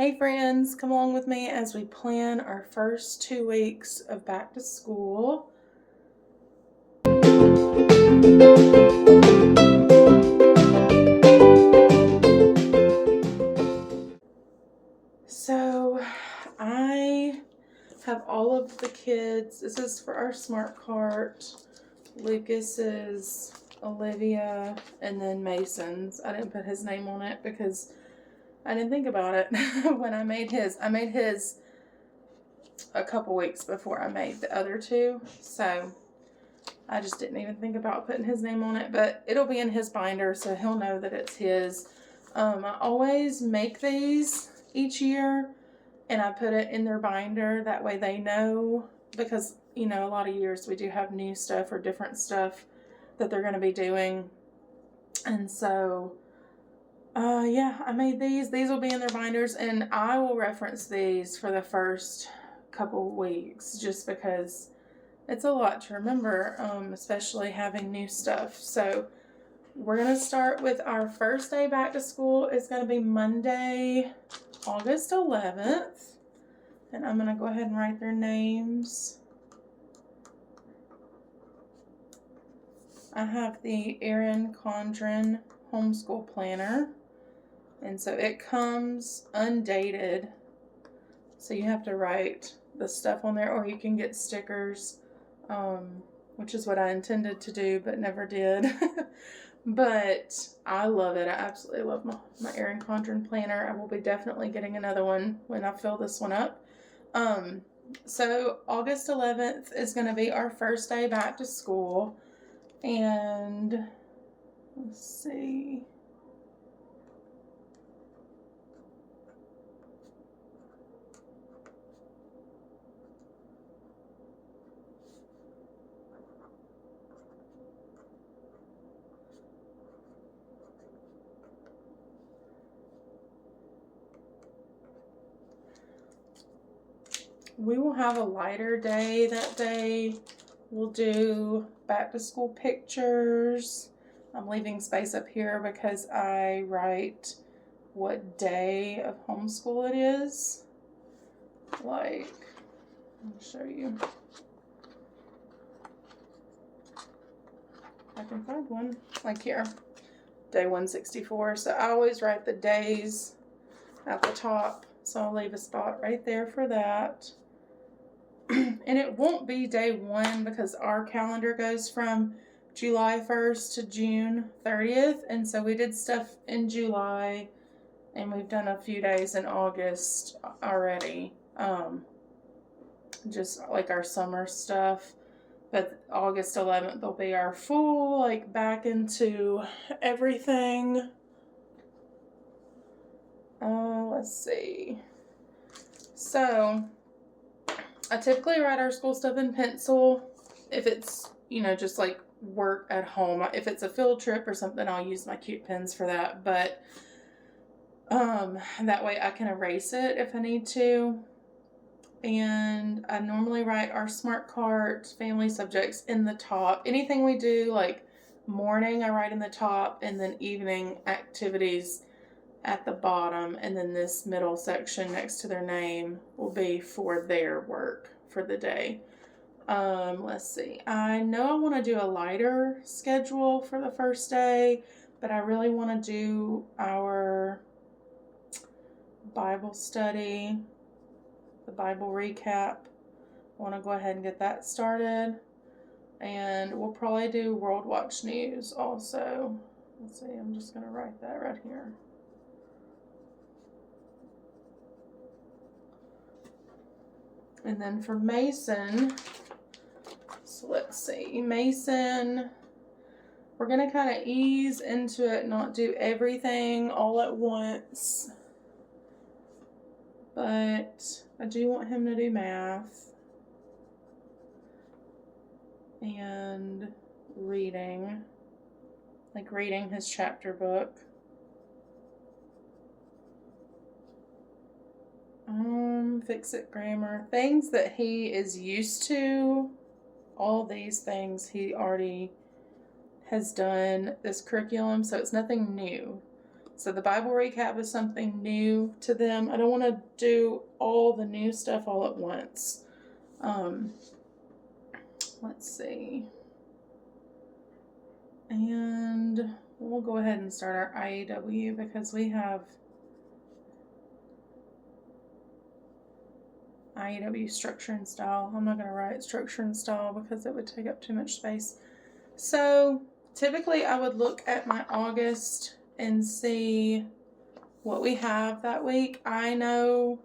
Hey friends, come along with me as we plan our first 2 weeks of back to school. So I have all of the kids. This is for our smart cart. Lucas's, Olivia, and then Mason's. I didn't put his name on it because I didn't think about it when I made his. I made his a couple weeks before I made the other two, so I just didn't even think about putting his name on it, but it'll be in his binder, so he'll know that it's his. I always make these each year, and I put it in their binder. That way they know, because, you know, a lot of years we do have new stuff or different stuff that they're going to be doing. And so, yeah, I made these. These will be in their binders, and I will reference these for the first couple weeks just because it's a lot to remember, especially having new stuff. So we're going to start with our first day back to school. It's going to be Monday, August 11th. And I'm going to go ahead and write their names. I have the Erin Condren Homeschool Planner. And so it comes undated. So you have to write the stuff on there, or you can get stickers, which is what I intended to do but never did. But I love it. I absolutely love my Erin Condren planner. I will be definitely getting another one when I fill this one up. So August 11th is going to be our first day back to school. And let's see. We will have a lighter day that day. We'll do back to school pictures. I'm leaving space up here because I write what day of homeschool it is. Like, I'll show you. I can find one. Like here, day 164. So I always write the days at the top. So I'll leave a spot right there for that. And it won't be day 1 because our calendar goes from July 1st to June 30th. And so we did stuff in July and we've done a few days in August already. Just like our summer stuff. But August 11th will be our full, like, back into everything. Let's see. So I typically write our school stuff in pencil. If it's, you know, just like work at home. If it's a field trip or something, I'll use my cute pens for that. But that way I can erase it if I need to. And I normally write our smart cart family subjects in the top. Anything we do, like morning, I write in the top, and then evening activities at the bottom, and then this middle section next to their name will be for their work for the day. Let's see. I know I want to do a lighter schedule for the first day, but I really want to do our Bible study, the Bible recap. I want to go ahead and get that started. And we'll probably do World Watch News also. Let's see, I'm just going to write that right here. And then for Mason, so let's see, Mason, we're going to kind of ease into it, not do everything all at once. But I do want him to do math and reading, like reading his chapter book. Fix-it grammar. Things that he is used to. All these things he already has done this curriculum, so it's nothing new. So the Bible recap is something new to them. I don't want to do all the new stuff all at once. Let's see. And we'll go ahead and start our IEW because we have IEW structure and style. I'm not going to write structure and style because it would take up too much space. So typically I would look at my August and see what we have that week. I know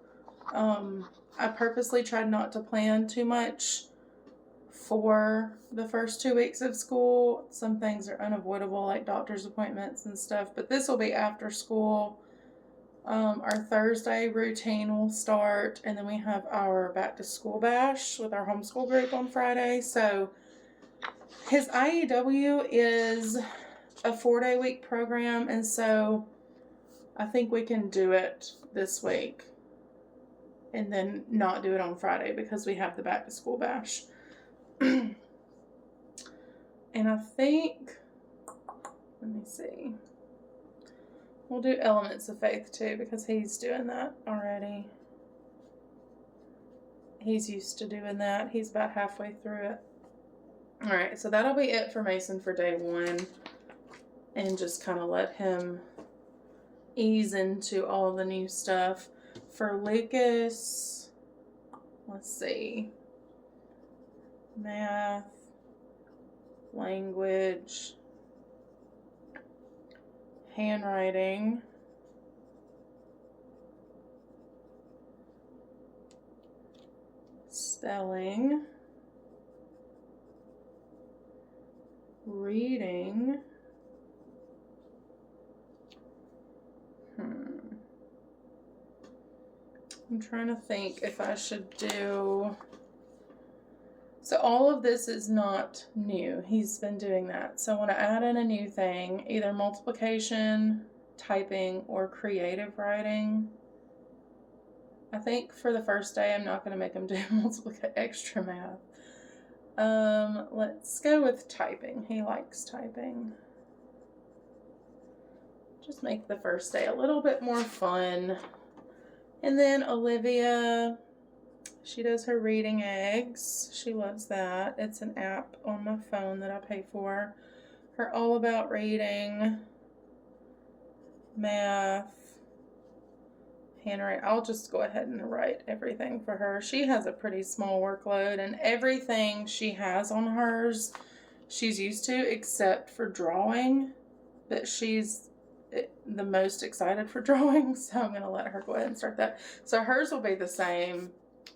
I purposely tried not to plan too much for the first 2 weeks of school. Some things are unavoidable, like doctor's appointments and stuff, but this will be after school. Our Thursday routine will start, and then we have our back to school bash with our homeschool group on Friday. So his IEW is a 4-day week program, and so I think we can do it this week and then not do it on Friday because we have the back to school bash. And I think, let me see, we'll do Elements of Faith too because he's doing that already. He's used to doing that. He's about halfway through it. Alright, so that'll be it for Mason for day 1. And just kind of let him ease into all the new stuff. For Lucas, let's see. Math, language, handwriting, spelling, reading, I'm trying to think if I should do... So all of this is not new. He's been doing that. So I want to add in a new thing, either multiplication, typing, or creative writing. I think for the first day, I'm not going to make him do extra math. Let's go with typing. He likes typing. Just make the first day a little bit more fun. And then Olivia, she does her reading eggs. She loves that. It's an app on my phone that I pay for. Her All About Reading, math, handwriting. I'll just go ahead and write everything for her. She has a pretty small workload, and everything she has on hers she's used to except for drawing. But she's the most excited for drawing, so I'm going to let her go ahead and start that. So hers will be the same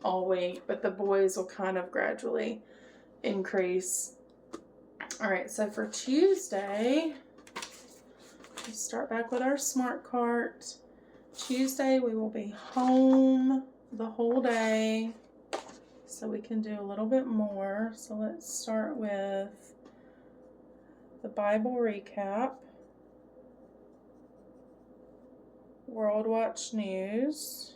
all week, but the boys will kind of gradually increase. All right, so for Tuesday, we start back with our smart cart. Tuesday, we will be home the whole day, so we can do a little bit more. So let's start with the Bible recap, World Watch News,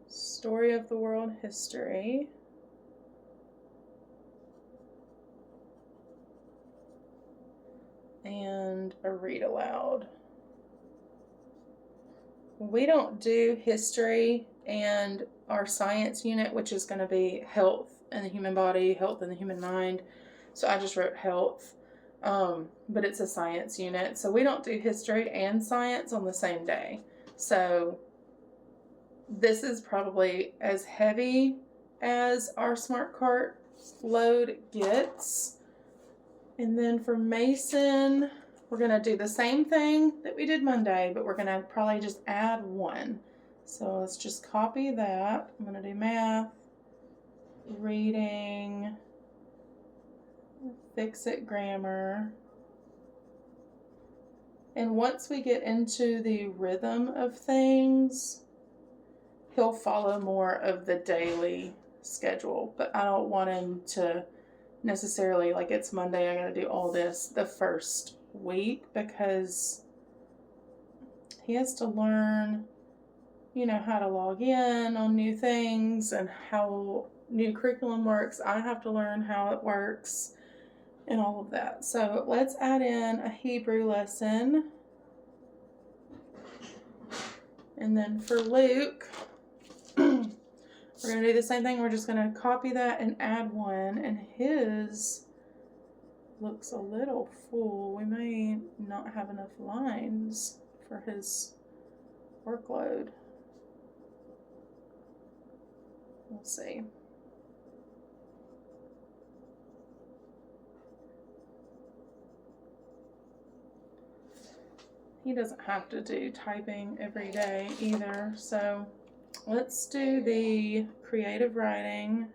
Story of the World History, and a read aloud. We don't do history and our science unit, which is going to be health in the human body, health in the human mind. So I just wrote health, but it's a science unit. So we don't do history and science on the same day. So this is probably as heavy as our smart cart load gets. And then for Mason, we're going to do the same thing that we did Monday, but we're going to probably just add one. So let's just copy that. I'm going to do math, reading, fix it grammar. And once we get into the rhythm of things, he'll follow more of the daily schedule. But I don't want him to necessarily, like, it's Monday, I got to do all this the first week, because he has to learn you know, how to log in on new things and how new curriculum works. I have to learn how it works and all of that. So let's add in a Hebrew lesson. And then for Luke, we're going to do the same thing. We're just going to copy that and add one. And his looks a little full. We may not have enough lines for his workload. We'll see. He doesn't have to do typing every day either. So let's do the creative writing.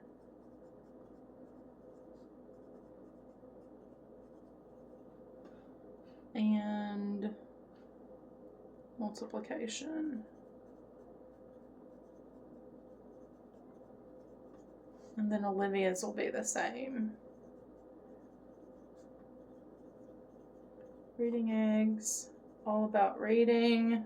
And multiplication. And then Olivia's will be the same. Reading eggs, all about reading,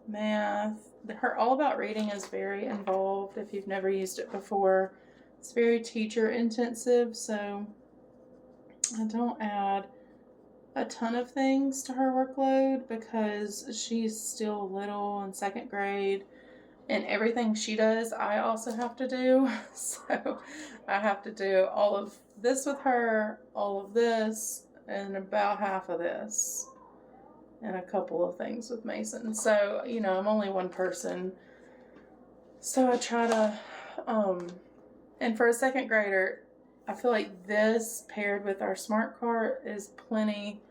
math. Her all about reading is very involved if you've never used it before. It's very teacher intensive, so I don't add a ton of things to her workload because she's still little in second grade. And everything she does, I also have to do. So I have to do all of this with her, all of this, and about half of this. And a couple of things with Mason. So, you know, I'm only one person. So I try to, and for a second grader, I feel like this paired with our smart cart is plenty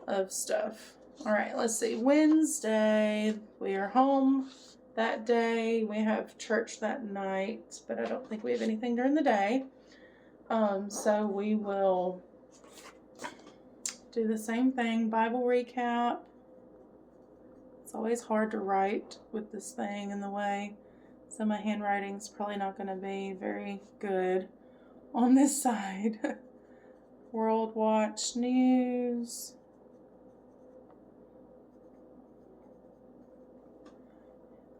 of stuff. All right, let's see. Wednesday, we are home that day. We have church that night, but I don't think we have anything during the day. So we will do the same thing, Bible recap. It's always hard to write with this thing in the way, so my handwriting's probably not going to be very good on this side. World Watch News.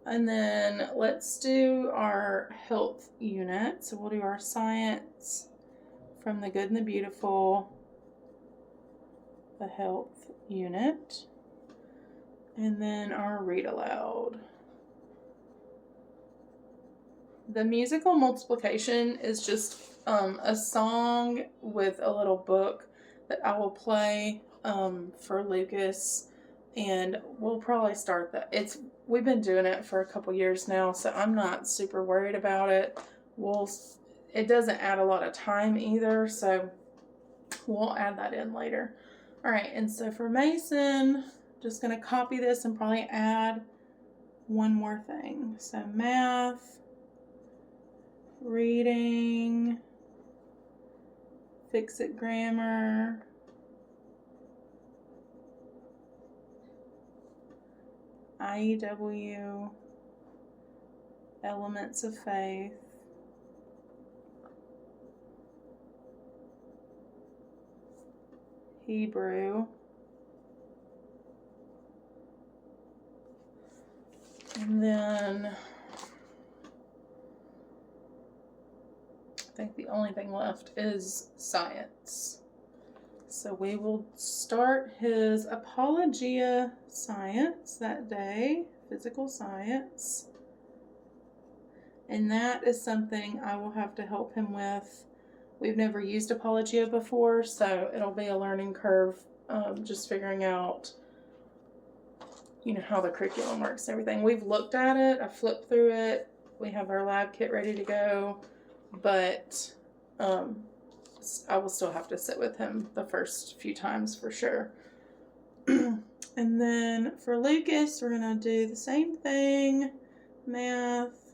And then let's do our health unit. So we'll do our science from the good and the beautiful, the health unit, and then our read aloud. The musical multiplication is just a song with a little book that I will play for Lucas, and we'll probably start that. We've been doing it for a couple years now, so I'm not super worried about it. It doesn't add a lot of time either, so we'll add that in later. All right, and so for Mason, just going to copy this and probably add one more thing. So math, reading, fix-it grammar, IEW, elements of faith, Hebrew, and then I think the only thing left is science. So we will start his Apologia science that day, physical science. And that is something I will have to help him with. We've never used Apologia before, so it'll be a learning curve, just figuring out, you know, how the curriculum works and everything. We've looked at it, I flipped through it, we have our lab kit ready to go, but I will still have to sit with him the first few times for sure. And then for Lucas, we're going to do the same thing. Math,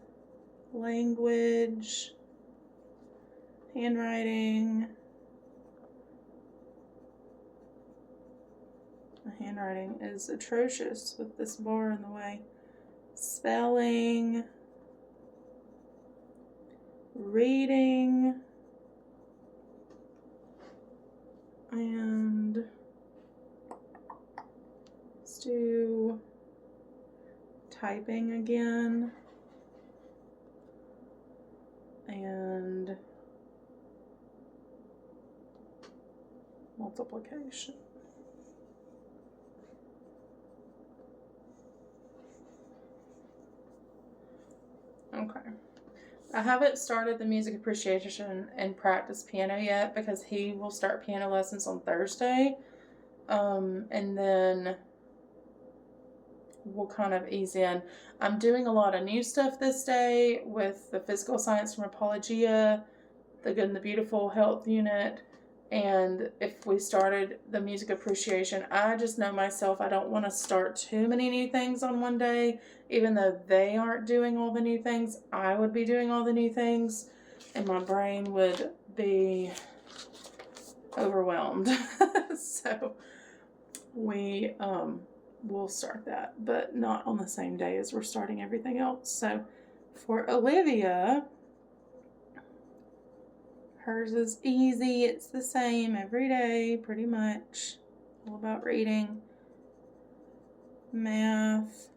language, handwriting. My handwriting is atrocious with this bar in the way. Spelling, reading, and let's do typing again. And multiplication. Okay. I haven't started the music appreciation and practice piano yet because he will start piano lessons on Thursday. And then we'll kind of ease in. I'm doing a lot of new stuff this day with the physical science from Apologia, the Good and the Beautiful health unit, and if we started the music appreciation, I just know myself, I don't want to start too many new things on one day. Even though they aren't doing all the new things, I would be doing all the new things, and my brain would be overwhelmed. So we we'll start that, but not on the same day as we're starting everything else. So for Olivia, hers is easy. It's the same every day, pretty much. All about reading, math,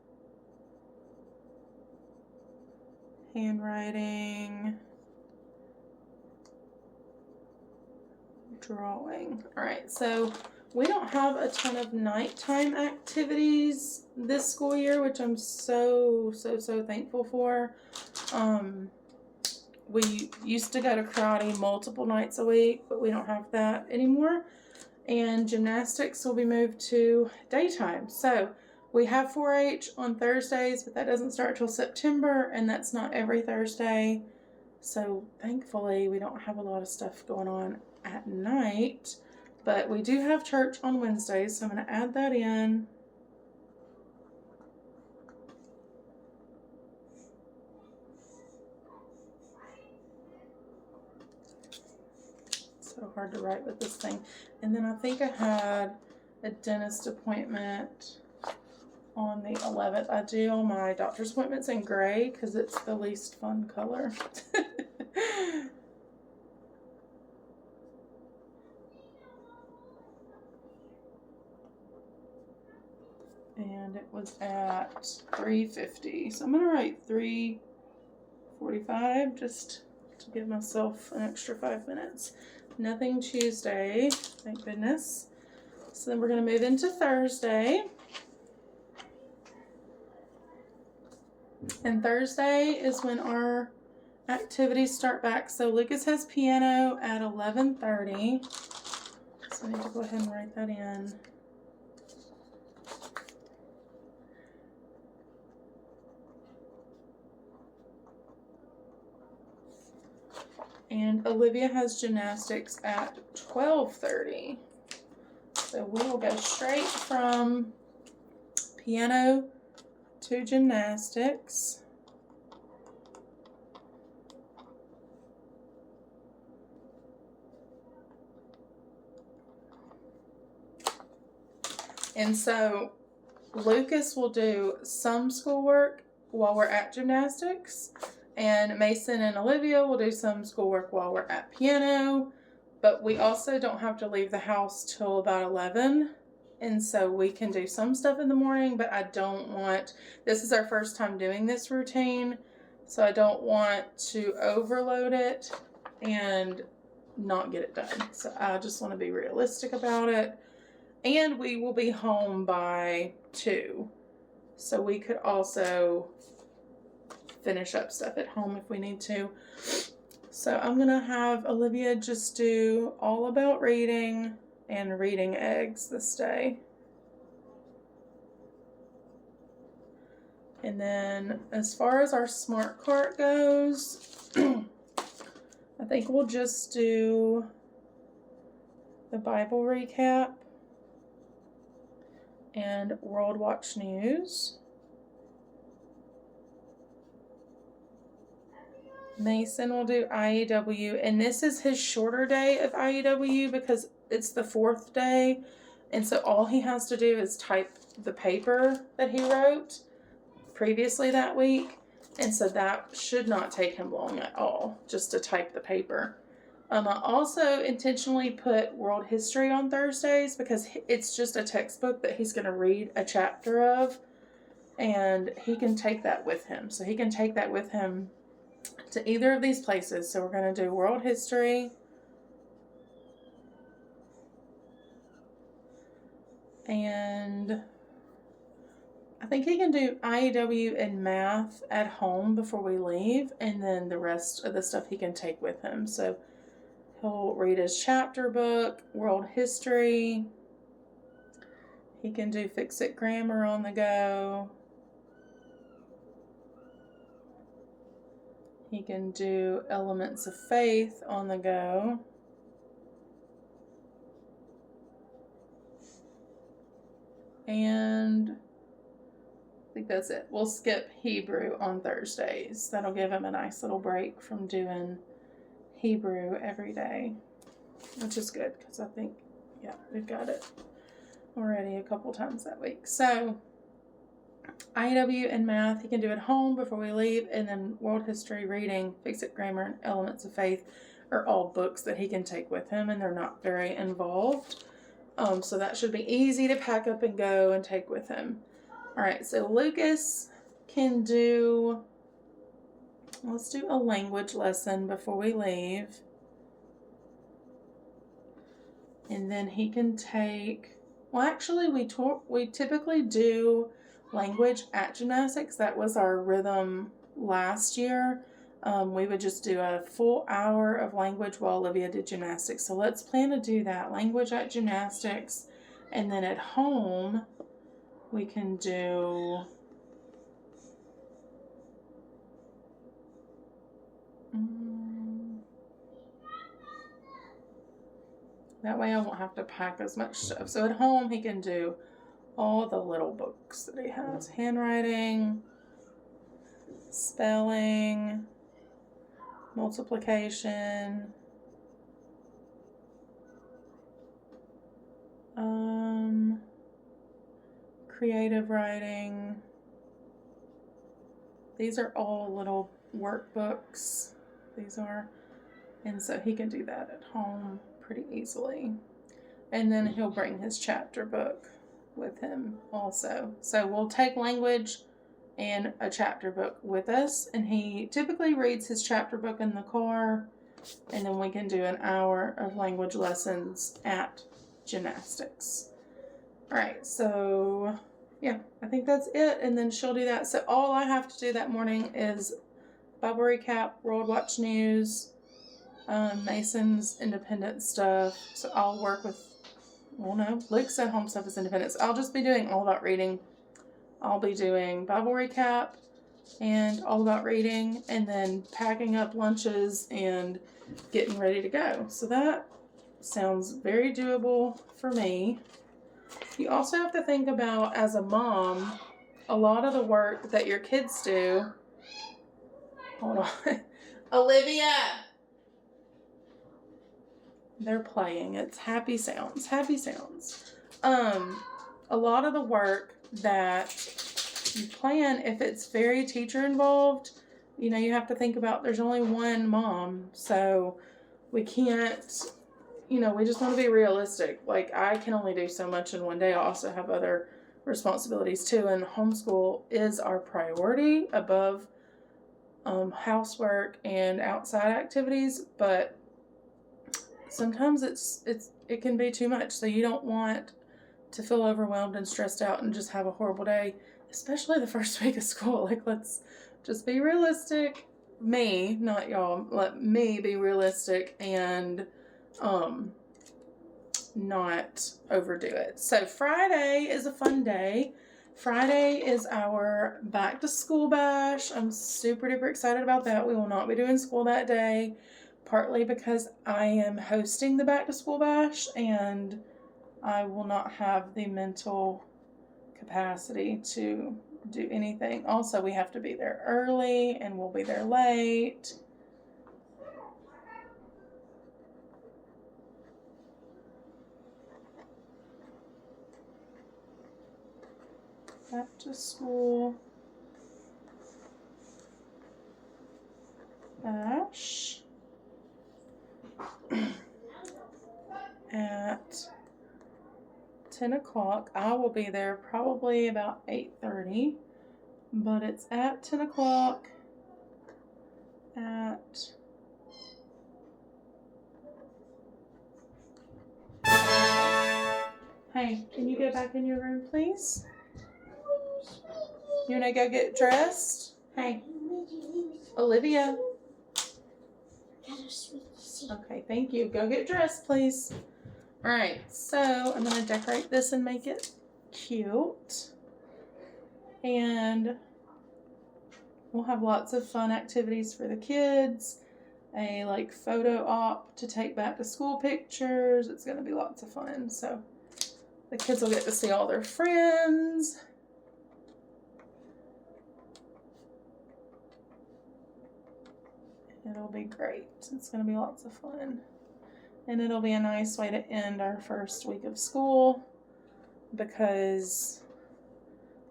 handwriting, drawing. All right, so we don't have a ton of nighttime activities this school year, which I'm so thankful for. We used to go to karate multiple nights a week, but we don't have that anymore. And gymnastics will be moved to daytime. So we have 4-H on Thursdays, but that doesn't start till September, and that's not every Thursday. So thankfully, we don't have a lot of stuff going on at night. But we do have church on Wednesdays, so I'm going to add that in. So hard to write with this thing. And then I think I had a dentist appointment on the 11th. I do all my doctor's appointments in gray because it's the least fun color. And it was at 3:50. So I'm going to write 3:45 just to give myself an extra 5 minutes. Nothing Tuesday, thank goodness. So then we're going to move into Thursday. And Thursday is when our activities start back. So Lucas has piano at 11:30. So I need to go ahead and write that in. And Olivia has gymnastics at 12:30. So we will go straight from piano to gymnastics. And so Lucas will do some schoolwork while we're at gymnastics. And Mason and Olivia will do some schoolwork while we're at piano, but we also don't have to leave the house till about 11. And so we can do some stuff in the morning, but I don't want, this is our first time doing this routine, so I don't want to overload it and not get it done. So I just want to be realistic about it. And we will be home by 2. So we could also finish up stuff at home if we need to. So I'm going to have Olivia just do all about reading and reading eggs this day. And then as far as our smart cart goes, I think we'll just do the Bible recap and World Watch News. Mason will do IEW, and this is his shorter day of IEW because it's the 4th day, and so all he has to do is type the paper that he wrote previously that week, and so that should not take him long at all, just to type the paper. I also intentionally put World History on Thursdays because it's just a textbook that he's going to read a chapter of. and he can take that with him. So he can take that with him to either of these places. So we're going to do world history and I think he can do IEW and math at home before we leave, and then the rest of the stuff he can take with him. So he'll read his chapter book, world history. He can do fix-it grammar on the go. He can do elements of faith on the go. And I think that's it. We'll skip Hebrew on Thursdays. That'll give him a nice little break from doing Hebrew every day, which is good because I think, yeah, we've got it already a couple times that week. So IEW and math he can do at home before we leave, and then world history, reading, fix-it grammar, and elements of faith are all books that he can take with him, and they're not very involved. So that should be easy to pack up and go and take with him. All right, so Lucas can do, let's do a language lesson before we leave. And then he can take, well, actually we typically do language at gymnastics. That was our rhythm last year. We would just do a full hour of language while Olivia did gymnastics. So let's plan to do that, language at gymnastics. And then at home, we can do that way I won't have to pack as much stuff. So at home, he can do all the little books that he has. Handwriting, spelling, multiplication, creative writing. These are all little workbooks. These are, and so he can do that at home pretty easily. And then he'll bring his chapter book with him also. So we'll take language and a chapter book with us, and he typically reads his chapter book in the car, and then we can do an hour of language lessons at gymnastics. All right, so yeah, I think that's it, and then she'll do that. So all I have to do that morning is Bible recap, World Watch News, Mason's independent stuff. So I'll work with, well, no, Luke's at home stuff is independent. So I'll just be doing all about reading. I'll be doing Bible recap and all about reading, and then packing up lunches and getting ready to go. So that sounds very doable for me. You also have to think about, as a mom, a lot of the work that your kids do. Hold on. Olivia! They're playing. It's happy sounds. Happy sounds. A lot of the work that you plan, if it's very teacher involved, you know, you have to think about there's only one mom. So we can't, you know, we just want to be realistic. Like, I can only do so much in one day. I also have other responsibilities too. And homeschool is our priority above housework and outside activities. But sometimes it can be too much. So you don't want to feel overwhelmed and stressed out and just have a horrible day, especially the first week of school. Like, let's just be realistic. Me, not y'all. Let me be realistic and not overdo it. So Friday is a fun day. Friday is our back to school bash. I'm super duper excited about that. We will not be doing school that day, partly because I am hosting the back to school bash and I will not have the mental capacity to do anything. Also, we have to be there early and we'll be there late. Back to school bash at 10 o'clock. I will be there probably about 8:30. but it's at 10 o'clock at Hey, can you go back in your room, please? You want to go get dressed? Hey, Olivia. Okay, thank you. Go get dressed, please. All right, so I'm going to decorate this and make it cute. And we'll have lots of fun activities for the kids. A like photo op to take back to school pictures. It's going to be lots of fun. So the kids will get to see all their friends. It'll be great. It's going to be lots of fun. And it'll be a nice way to end our first week of school because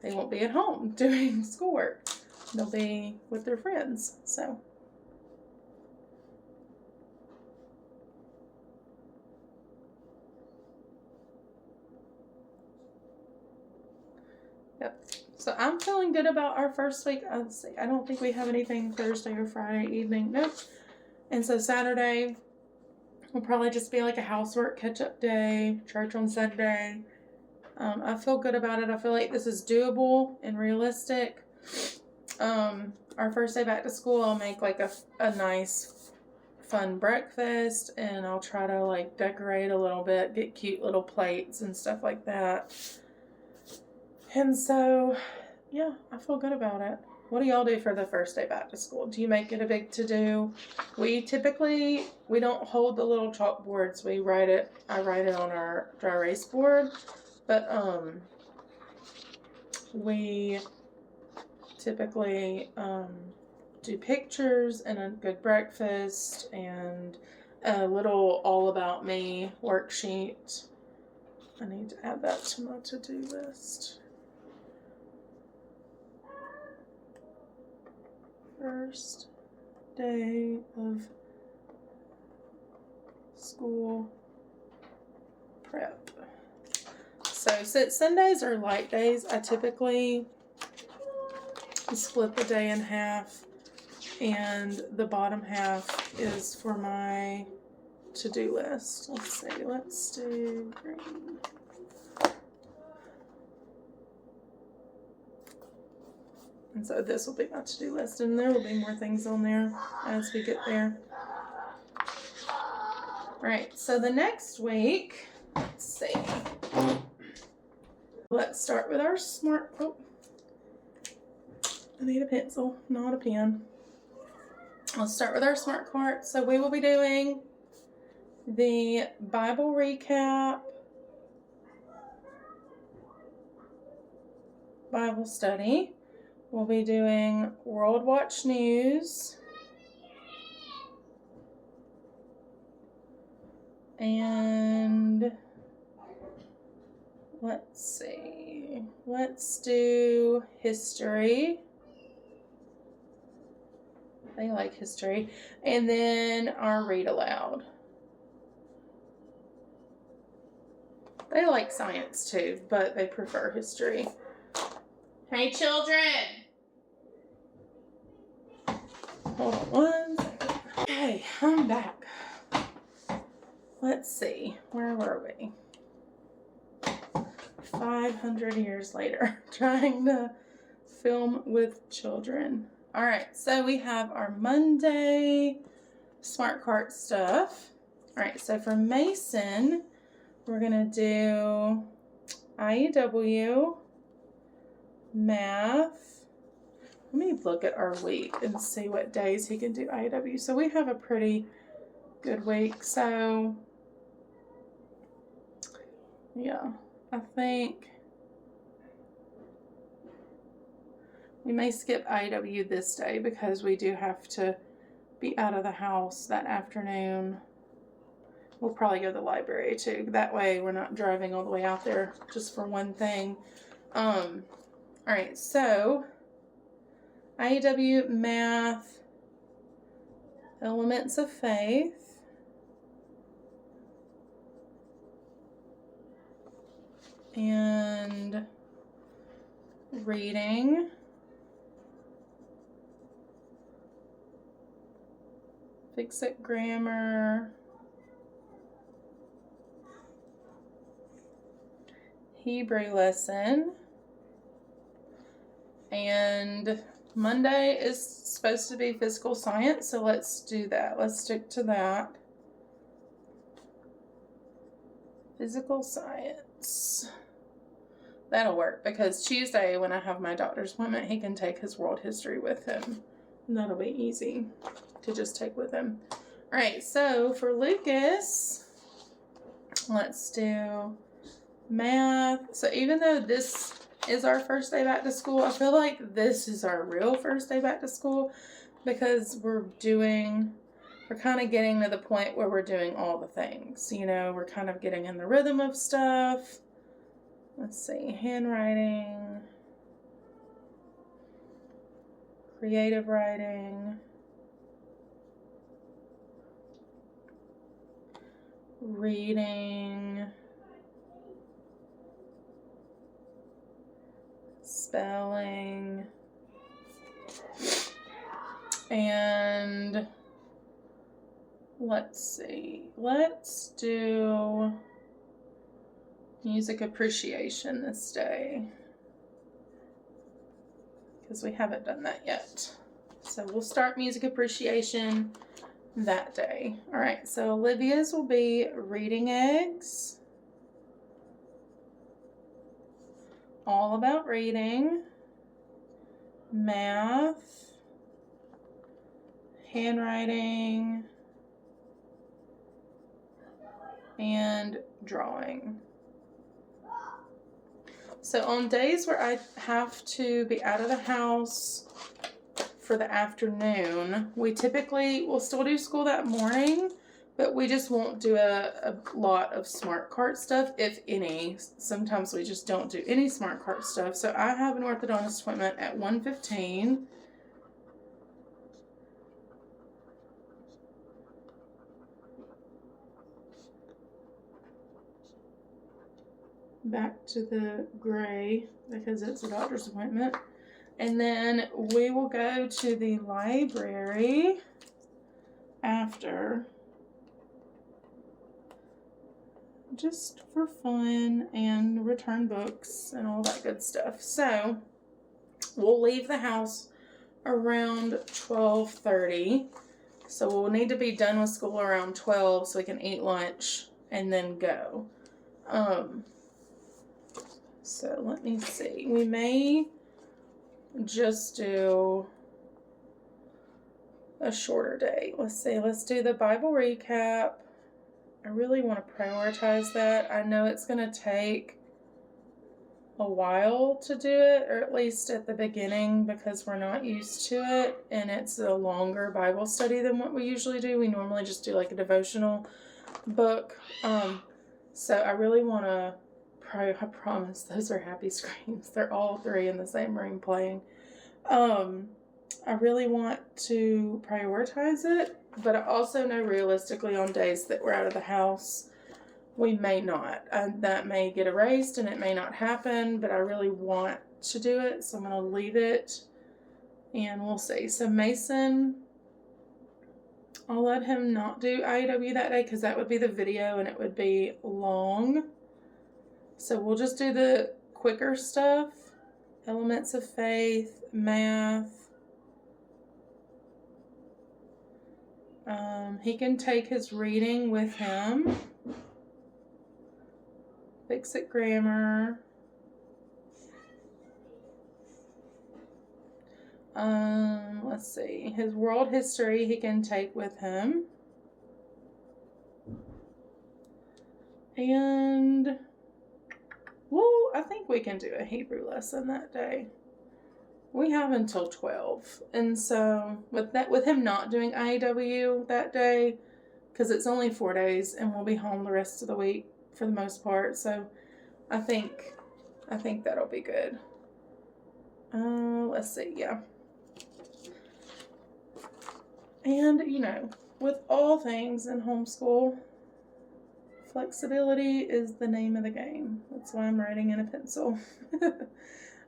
they won't be at home doing schoolwork. They'll be with their friends. So yep. So I'm feeling good about our first week. Let's see. I don't think we have anything Thursday or Friday evening. Nope. And so Saturday will probably just be like a housework catch-up day, church on Sunday. I feel good about it. I feel like this is doable and realistic. Our first day back to school, I'll make like a nice, fun breakfast, and I'll try to like decorate a little bit, get cute little plates and stuff like that. And so, yeah, I feel good about it. What do y'all do for the first day back to school? Do you make it a big to-do? We don't hold the little chalkboards. I write it on our dry erase board. But we typically do pictures and a good breakfast and a little all about me worksheet. I need to add that to my to-do list. First day of school prep. So since Sundays are light days, I typically split the day in half, and the bottom half is for my to-do list. Let's see, let's do green. And so this will be my to-do list, and there will be more things on there as we get there. All right, so the next week, let's see. Let's start with our I need a pencil, not a pen. Let's start with our smart cart. So we will be doing the Bible recap, Bible study. We'll be doing World Watch News. And let's see. Let's do history. They like history. And then our read aloud. They like science too, but they prefer history. Hey, children. Hold on one second. Okay, I'm back. Let's see. Where were we? 500 years later, trying to film with children. All right, so we have our Monday smart cart stuff. All right, so for Mason, we're gonna do IEW, math. Let me look at our week and see what days he can do IEW. So we have a pretty good week. So yeah, I think we may skip IEW this day because we do have to be out of the house that afternoon. We'll probably go to the library too. That way we're not driving all the way out there just for one thing. All right, so IEW, math, elements of faith. And reading. Fix-It Grammar, Hebrew lesson, and Monday is supposed to be physical science, so let's do that. Let's stick to that. Physical science. That'll work because Tuesday, when I have my doctor's appointment, he can take his world history with him. And that'll be easy to just take with him. All right, so for Lucas, let's do math. So even though this is our first day back to school, I feel like this is our real first day back to school because we're kind of getting to the point where we're doing all the things. You know, we're kind of getting in the rhythm of stuff. Let's see, handwriting, creative writing, reading, spelling, and let's see, let's do music appreciation this day because we haven't done that yet. So we'll start music appreciation that day. All right, so Olivia's will be reading eggs, all about reading, math, handwriting, and drawing. So on days where I have to be out of the house for the afternoon, we typically will still do school that morning, but we just won't do a lot of smart cart stuff, if any. Sometimes we just don't do any smart cart stuff. So I have an orthodontist appointment at 1:15. Back to the gray because it's a doctor's appointment. And then we will go to the library after, just for fun and return books and all that good stuff. So we'll leave the house around 12:30. So we'll need to be done with school around 12 so we can eat lunch and then go. So let me see. We may just do a shorter day. Let's see. Let's do the Bible recap. I really want to prioritize that. I know it's going to take a while to do it, or at least at the beginning, because we're not used to it, and it's a longer Bible study than what we usually do. We normally just do like a devotional book. So I really want to I promise those are happy screams. They're all three in the same room playing. I really want to prioritize it, but I also know realistically on days that we're out of the house, we may not. That may get erased and it may not happen, but I really want to do it, so I'm going to leave it and we'll see. So Mason, I'll let him not do IEW that day because that would be the video and it would be long. So we'll just do the quicker stuff, elements of faith, math. He can take his reading with him. Fix-It Grammar. Let's see. His world history he can take with him. And well, I think we can do a Hebrew lesson that day. We have until 12. And so with him not doing IEW that day, because it's only 4 days and we'll be home the rest of the week for the most part. So I think that'll be good. Let's see, yeah. And, you know, with all things in homeschool, flexibility is the name of the game. That's why I'm writing in a pencil.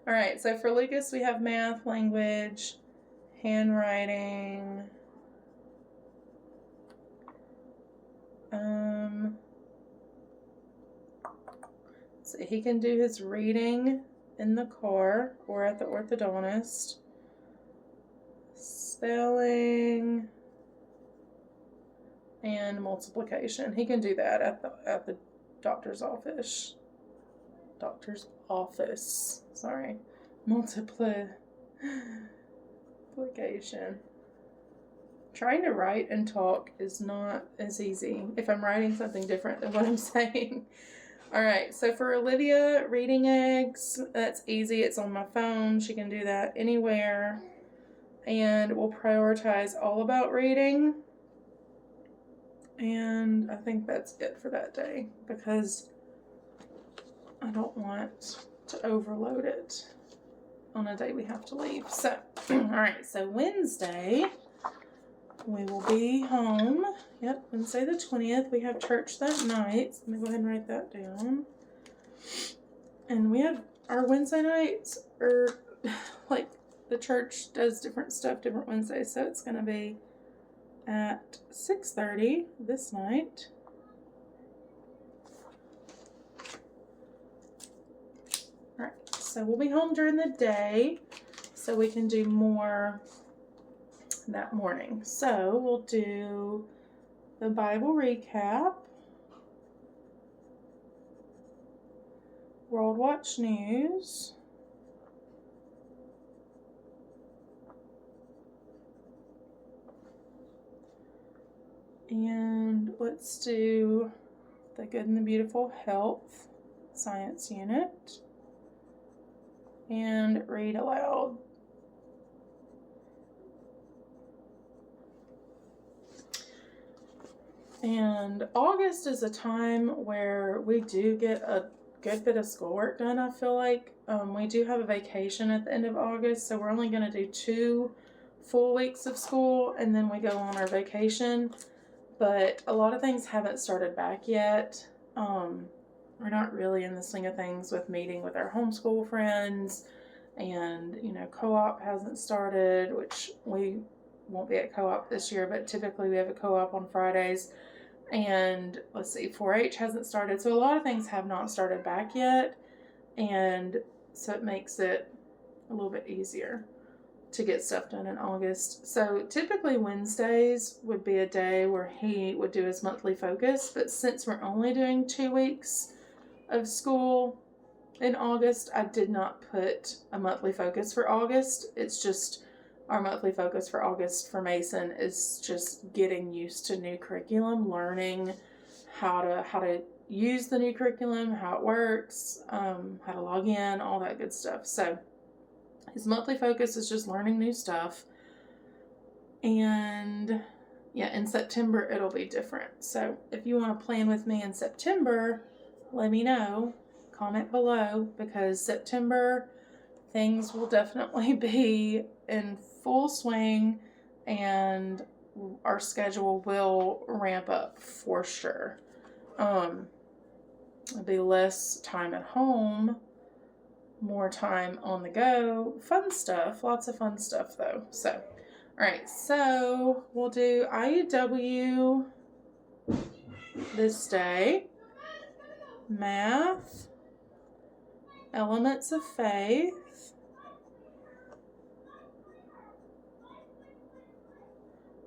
All right, so for Lucas, we have math, language, handwriting, So he can do his reading in the car or at the orthodontist. Spelling and multiplication. He can do that at the doctor's office. Sorry. Multiplication. Trying to write and talk is not as easy if I'm writing something different than what I'm saying. All right, so for Olivia, reading eggs, that's easy. It's on my phone. She can do that anywhere. And we'll prioritize all about reading. And I think that's it for that day because I don't want to overload it on a day we have to leave. So, all right, so Wednesday, we will be home. Yep, Wednesday the 20th. We have church that night. So let me go ahead and write that down. And we have our Wednesday nights are like the church does different stuff different Wednesdays. So it's going to be at 6:30 this night. All right, so we'll be home during the day so we can do more that morning. So we'll do the Bible recap, World Watch News, and let's do the Good and the Beautiful Health Science Unit and read aloud. And August is a time where we do get a good bit of schoolwork done, I feel like. We do have a vacation at the end of August, so we're only going to do 2 full weeks of school, and then we go on our vacation. But a lot of things haven't started back yet. We're not really in the swing of things with meeting with our homeschool friends, and, you know, co-op hasn't started, which we won't be at co-op this year, but typically we have a co-op on Fridays. And let's see, 4-H hasn't started. So a lot of things have not started back yet. And so it makes it a little bit easier to get stuff done in August. So typically Wednesdays would be a day where he would do his monthly focus. But since we're only doing 2 weeks of school in August, I did not put a monthly focus for August. It's just our monthly focus for August for Mason is just getting used to new curriculum, learning how to use the new curriculum, how it works, how to log in, all that good stuff. So his monthly focus is just learning new stuff. And yeah, in September it'll be different. So if you want to plan with me in September, let me know. Comment below, because September things will definitely be in full swing and our schedule will ramp up for sure. It'll be less time at home, more time on the go, fun stuff, lots of fun stuff though. So, all right, so we'll do IUW this day, math, elements of faith,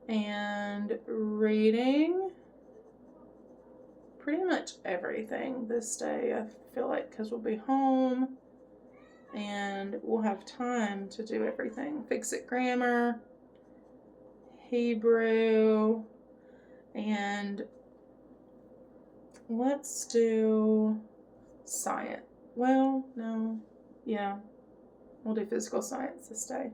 and reading. Pretty much everything this day, I feel like, because we'll be home and we'll have time to do everything. Fix-It grammar, Hebrew, and let's do science. Well, no, yeah, we'll do physical science this day.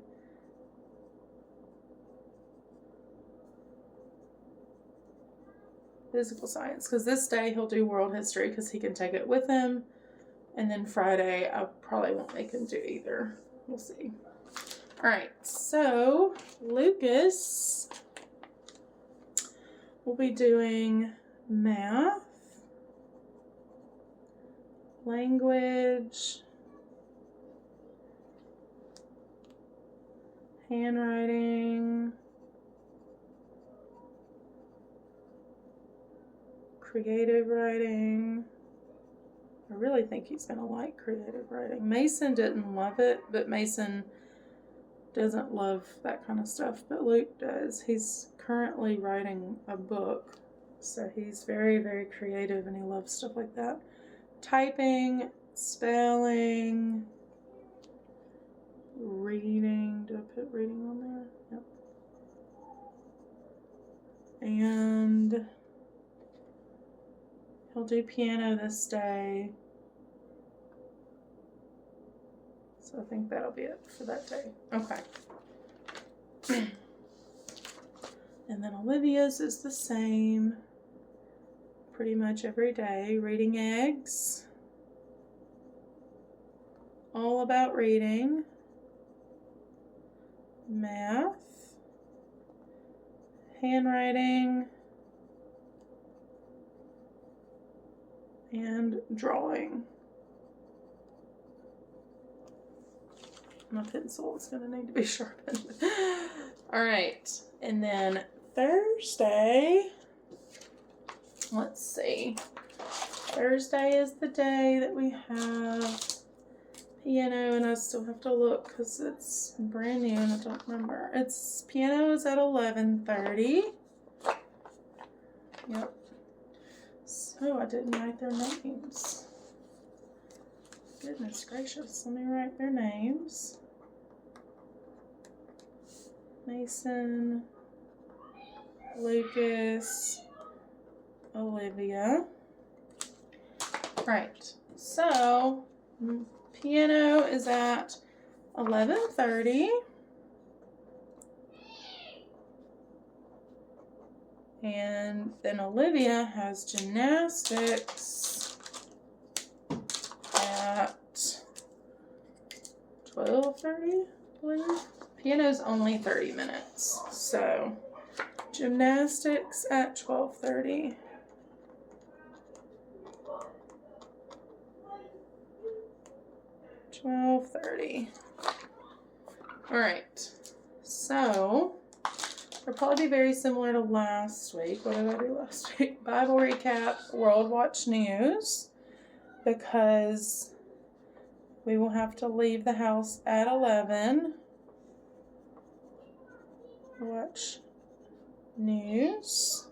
Physical science, because this day he'll do world history because he can take it with him. And then Friday, I probably won't make him do either. We'll see. All right, so Lucas will be doing math, language, handwriting, creative writing. I really think he's going to like creative writing. Mason didn't love it, but Mason doesn't love that kind of stuff, but Luke does. He's currently writing a book, so he's very, very creative and he loves stuff like that. Typing, spelling, reading. Did I put reading on there? Yep. And he'll do piano this day. So I think that'll be it for that day. Okay. And then Olivia's is the same. Pretty much every day. Reading eggs. All about reading. Math. Handwriting. And drawing. My pencil is going to need to be sharpened. All right. And then Thursday, let's see. Thursday is the day that we have piano, and I still have to look because it's brand new and I don't remember. It's piano is at 11:30. Yep. So I didn't write their names. Goodness gracious, let me write their names. Mason, Lucas, Olivia. Right, so piano is at 11:30. And then Olivia has gymnastics at 12:30, I believe. Piano's only 30 minutes, so gymnastics at 12:30. All right, so it'll probably be very similar to last week. What did I do last week? Bible recap, World Watch News, because we will have to leave the house at 11. Watch news.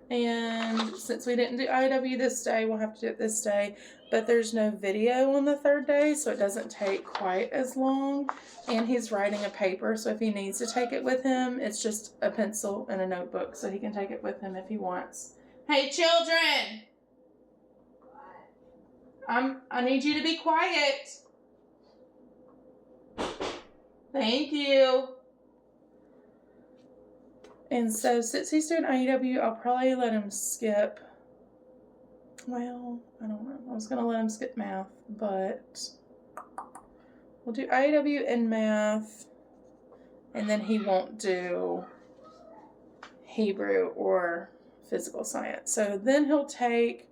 And since we didn't do IW this day, we'll have to do it this day. But there's no video on the third day, so it doesn't take quite as long. And he's writing a paper, so if he needs to take it with him, it's just a pencil and a notebook, so he can take it with him if he wants. Hey, children! I need you to be quiet. Thank you. And so since he's doing IEW, I'll probably let him skip. Well, I don't know. I was going to let him skip math, but we'll do IEW and math, and then he won't do Hebrew or physical science. So then he'll take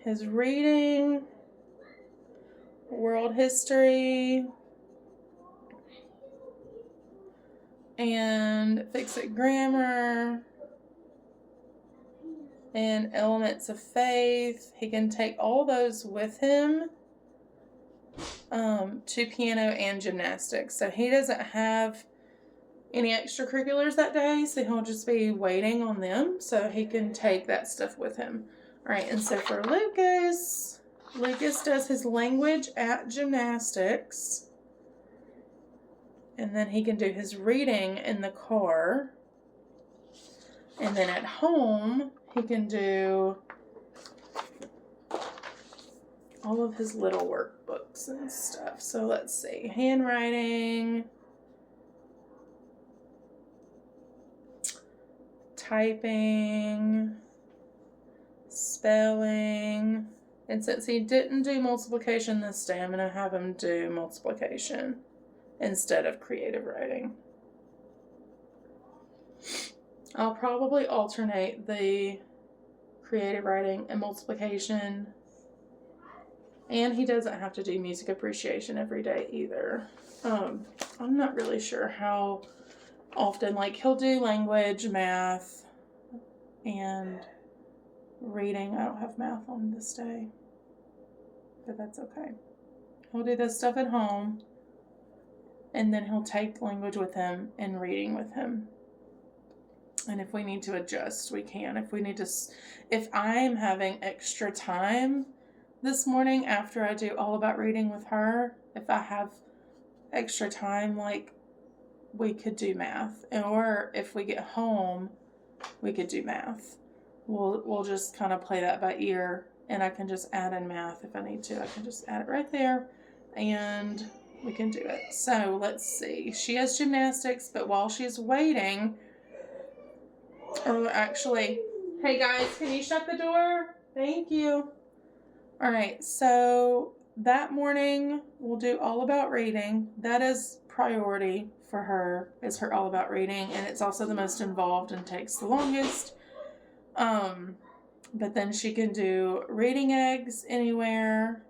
his reading, world history, and fix-it grammar, and elements of faith. He can take all those with him to piano and gymnastics. So he doesn't have any extracurriculars that day, so he'll just be waiting on them so he can take that stuff with him. All right, and so for Lucas does his language at gymnastics. And then he can do his reading in the car. And then at home, he can do all of his little workbooks and stuff. So let's see. Handwriting. Typing. Spelling. And since he didn't do multiplication this day, I'm going to have him do multiplication instead of creative writing. I'll probably alternate the creative writing and multiplication. And he doesn't have to do music appreciation every day either. I'm not really sure how often. Like, he'll do language, math, and reading. I don't have math on this day, but that's okay. He'll do this stuff at home, and then he'll take language with him and reading with him. And if we need to adjust, we can. If I'm having extra time this morning after I do all about reading with her, if I have extra time, like, we could do math. Or if we get home, we could do math. We'll just kind of play that by ear, and I can just add in math if I need to. I can just add it right there, and we can do it. So let's see. She has gymnastics, but while she's waiting, or actually, hey guys, can you shut the door? Thank you. All right, so that morning we'll do all about reading. That is priority for her, is her all about reading, and it's also the most involved and takes the longest. But then she can do reading eggs anywhere.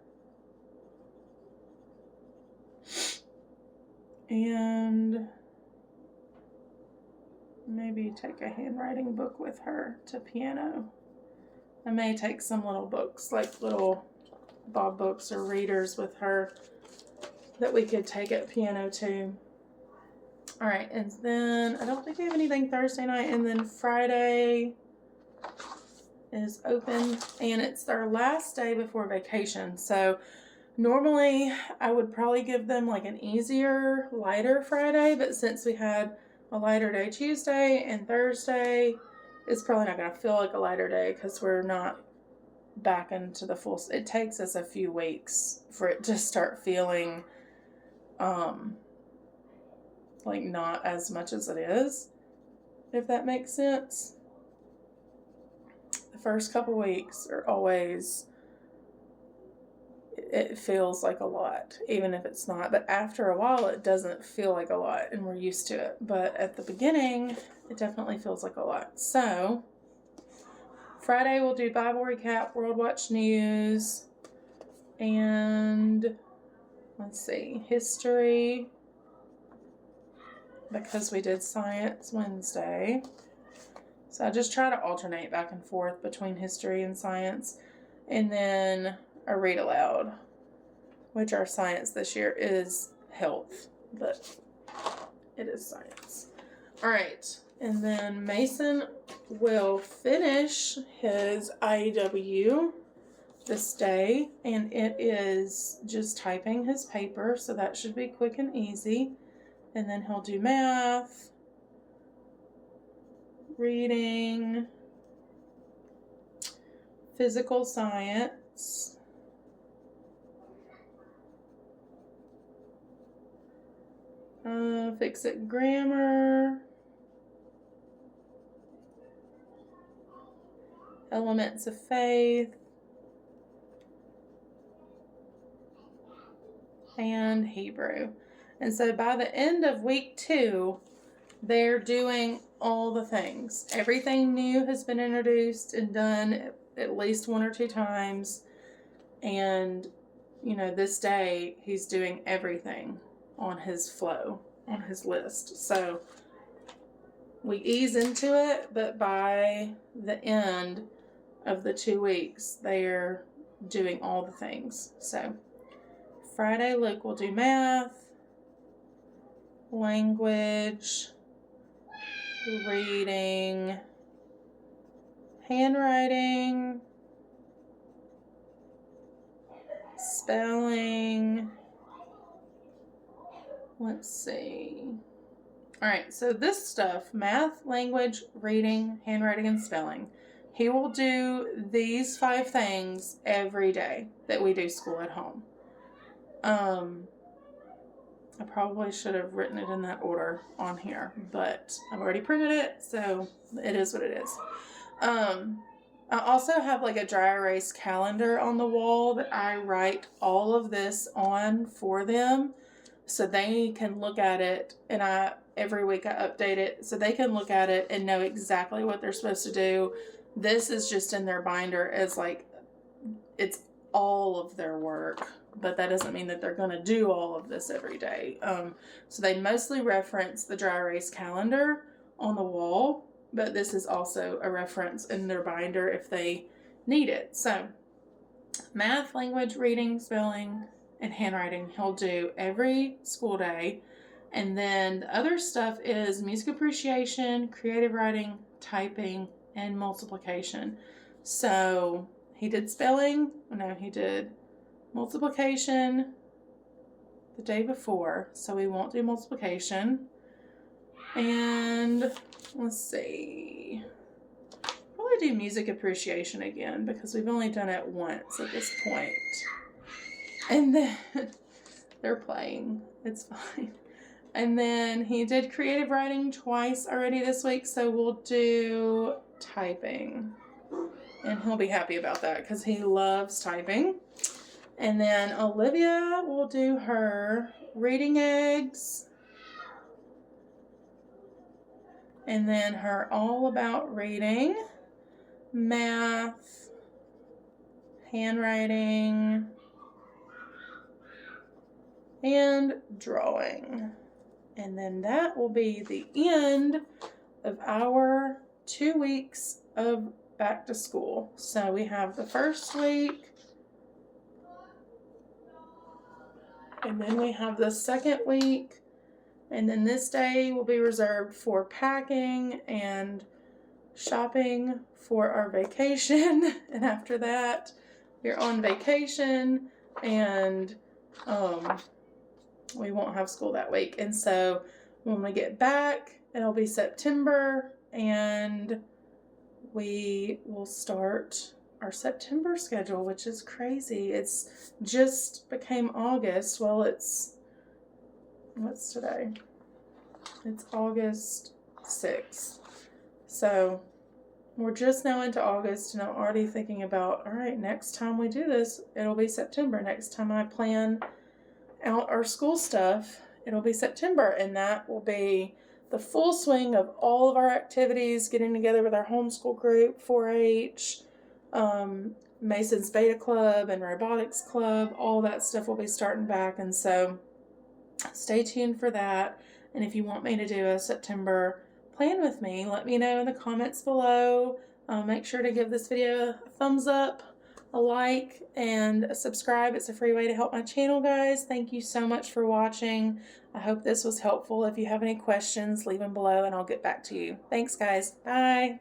And maybe take a handwriting book with her to piano. I may take some little books, like little Bob books or readers with her that we could take at piano too. All right, and then I don't think we have anything Thursday night, and then Friday is open, and it's their last day before vacation. So normally I would probably give them like an easier, lighter Friday, but since we had a lighter day Tuesday and Thursday, it's probably not going to feel like a lighter day because we're not back into the full. It takes us a few weeks for it to start feeling like not as much as it is, if that makes sense. The first couple weeks are always, it feels like a lot, even if it's not. But after a while, it doesn't feel like a lot, and we're used to it. But at the beginning, it definitely feels like a lot. So Friday, we'll do Bible recap, World Watch News, and let's see, history, because we did science Wednesday. So I just try to alternate back and forth between history and science. And then a read aloud, which our science this year is health, but it is science. All right. And then Mason will finish his IEW this day, and it is just typing his paper, so that should be quick and easy. And then he'll do math, reading, physical science, fix-it grammar, elements of faith, and Hebrew. And so by the end of week 2, they're doing all the things. Everything new has been introduced and done at least 1 or 2 times. And, you know, this day he's doing everything on his flow, on his list. So we ease into it, but by the end of the 2 weeks, they're doing all the things. So Friday, Luke will do math, language, reading, handwriting, spelling. Let's see. All right, so this stuff, math, language, reading, handwriting, and spelling, he will do these 5 things every day that we do school at home. I probably should have written it in that order on here, but I've already printed it, so it is what it is. I also have like a dry erase calendar on the wall that I write all of this on for them, so they can look at it, and every week I update it so they can look at it and know exactly what they're supposed to do. This is just in their binder as like, it's all of their work, but that doesn't mean that they're going to do all of this every day. So they mostly reference the dry erase calendar on the wall, but this is also a reference in their binder if they need it. So math, language, reading, spelling, and handwriting he'll do every school day. And then the other stuff is music appreciation, creative writing, typing, and multiplication. So he did spelling. No, he did multiplication the day before. So we won't do multiplication. And let's see. Probably do music appreciation again because we've only done it once at this point. And then they're playing. It's fine. And then he did creative writing twice already this week, so we'll do typing. And he'll be happy about that because he loves typing. And then Olivia will do her reading eggs. And then her all about reading, math, handwriting, and drawing. And then that will be the end of our 2 weeks of back to school. So we have the first week, and then we have the second week, and then this day will be reserved for packing and shopping for our vacation. And after that, we're on vacation, and we won't have school that week. And so when we get back, it'll be September, and we will start our September schedule, which is crazy. It's just became August. Well, what's today? It's August 6th. So we're just now into August, and I'm already thinking about, all right, next time we do this, it'll be September. Next time I plan out our school stuff, it'll be September, and that will be the full swing of all of our activities, getting together with our homeschool group, 4-H, Mason's Beta Club and Robotics Club. All that stuff will be starting back, and so stay tuned for that. And if you want me to do a September plan with me, let me know in the comments below. Make sure to give this video a thumbs up, a like, and a subscribe. It's a free way to help my channel, guys. Thank you so much for watching. I hope this was helpful. If you have any questions, leave them below and I'll get back to you. Thanks, guys. Bye.